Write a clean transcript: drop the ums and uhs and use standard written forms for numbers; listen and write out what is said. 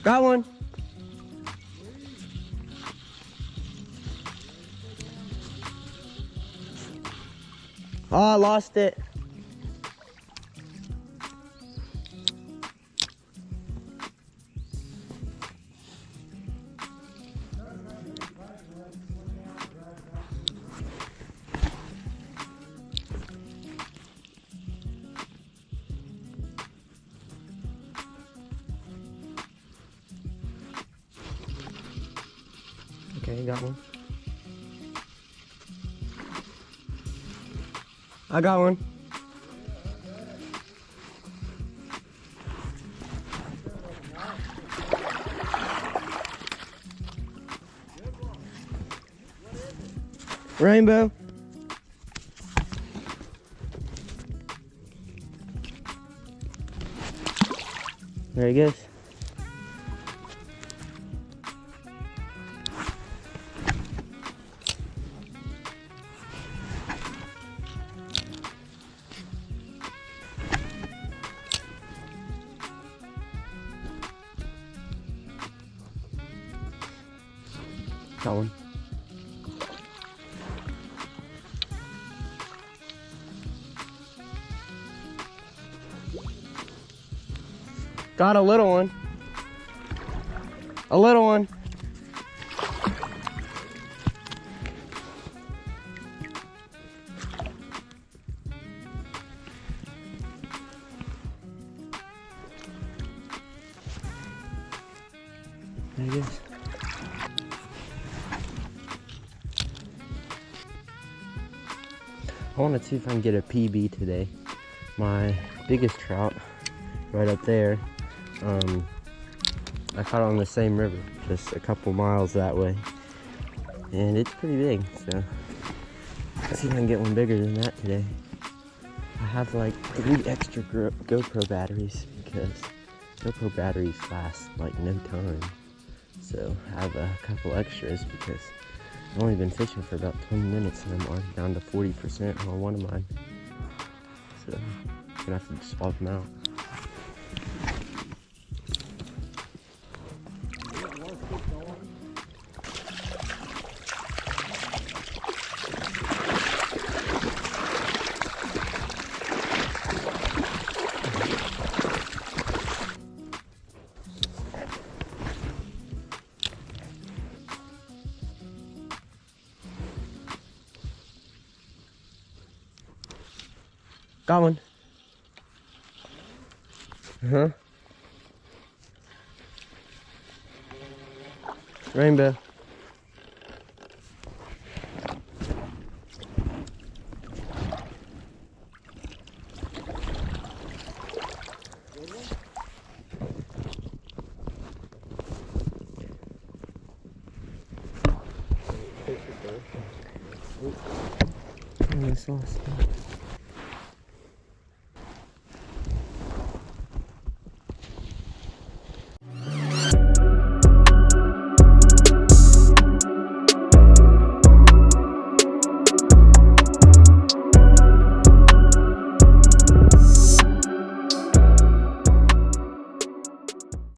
Got one. Oh, I lost it. Okay, got one. I got one. Rainbow. There he goes. Got one. Got a little one. A little one. There he is. I want to see if I can get a PB today. My biggest trout, right up there, I caught it on the same river, just a couple miles that way. And it's pretty big, so let's see if I can get one bigger than that today. I have like 3 extra GoPro batteries because GoPro batteries last like no time. So I have a couple extras because I've only been fishing for about 20 minutes and I'm already down to 40% on one of mine. So I'm gonna have to just swap them out. Got one. Uh-huh. Rainbow. I almost lost that.